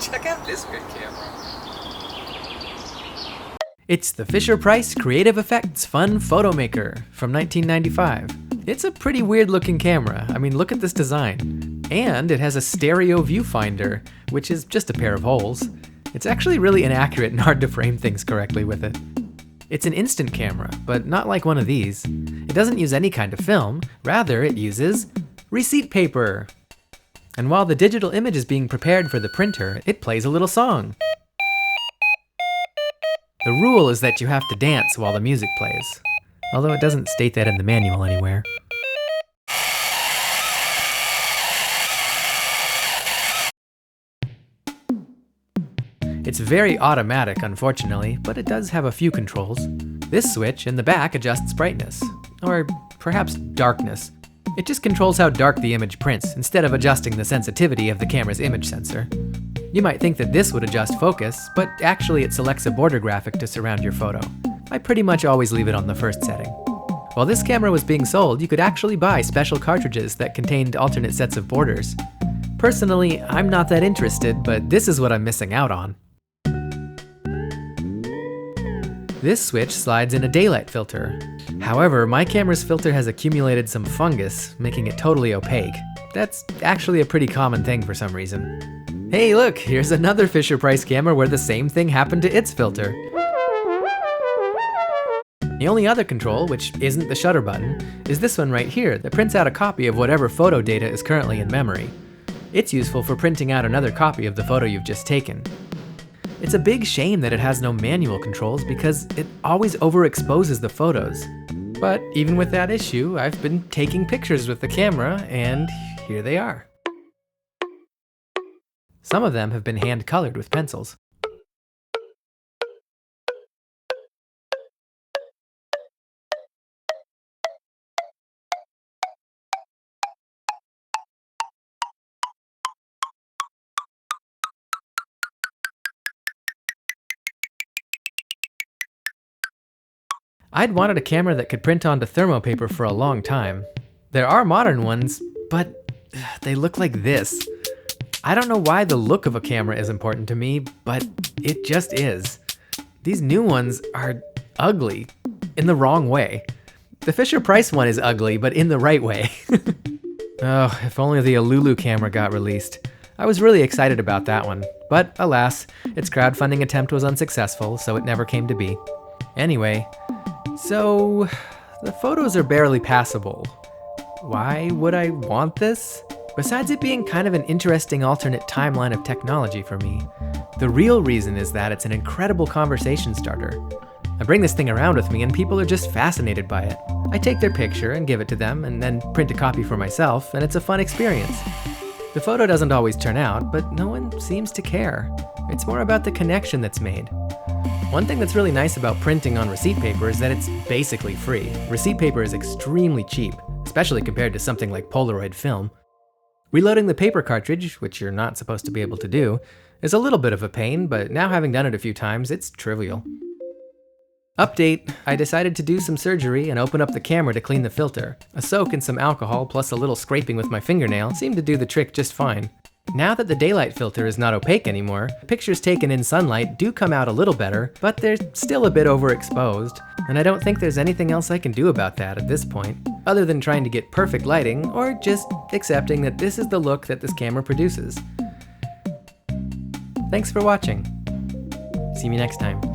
Check out this good camera. It's the Fisher-Price Creative Effects Fun PhotoMaker from 1995. It's a pretty weird looking camera. I mean, look at this design. And it has a stereo viewfinder, which is just a pair of holes. It's actually really inaccurate and hard to frame things correctly with it. It's an instant camera, but not like one of these. It doesn't use any kind of film, rather it uses receipt paper. And while the digital image is being prepared for the printer, it plays a little song. The rule is that you have to dance while the music plays, although it doesn't state that in the manual anywhere. It's very automatic, unfortunately, but it does have a few controls. This switch in the back adjusts brightness, or perhaps darkness. It just controls how dark the image prints, instead of adjusting the sensitivity of the camera's image sensor. You might think that this would adjust focus, but actually it selects a border graphic to surround your photo. I pretty much always leave it on the first setting. While this camera was being sold, you could actually buy special cartridges that contained alternate sets of borders. Personally, I'm not that interested, but this is what I'm missing out on. This switch slides in a daylight filter. However, my camera's filter has accumulated some fungus, making it totally opaque. That's actually a pretty common thing for some reason. Hey look, here's another Fisher-Price camera where the same thing happened to its filter. The only other control, which isn't the shutter button, is this one right here that prints out a copy of whatever photo data is currently in memory. It's useful for printing out another copy of the photo you've just taken. It's a big shame that it has no manual controls because it always overexposes the photos. But even with that issue, I've been taking pictures with the camera, and here they are. Some of them have been hand-colored with pencils. I'd wanted a camera that could print onto thermopaper for a long time. There are modern ones, but they look like this. I don't know why the look of a camera is important to me, but it just is. These new ones are ugly, in the wrong way. The Fisher-Price one is ugly, but in the right way. Oh, if only the Alulu camera got released. I was really excited about that one, but alas, its crowdfunding attempt was unsuccessful, so it never came to be. Anyway, so the photos are barely passable. Why would I want this? Besides it being kind of an interesting alternate timeline of technology for me, the real reason is that it's an incredible conversation starter. I bring this thing around with me and people are just fascinated by it. I take their picture and give it to them and then print a copy for myself, and it's a fun experience. The photo doesn't always turn out, but no one seems to care. It's more about the connection that's made. One thing that's really nice about printing on receipt paper is that it's basically free. Receipt paper is extremely cheap, especially compared to something like Polaroid film. Reloading the paper cartridge, which you're not supposed to be able to do, is a little bit of a pain, but now having done it a few times, it's trivial. Update, I decided to do some surgery and open up the camera to clean the filter. A soak in some alcohol plus a little scraping with my fingernail seemed to do the trick just fine. Now that the daylight filter is not opaque anymore, pictures taken in sunlight do come out a little better, but they're still a bit overexposed, and I don't think there's anything else I can do about that at this point, other than trying to get perfect lighting or just accepting that this is the look that this camera produces. Thanks for watching. See me next time.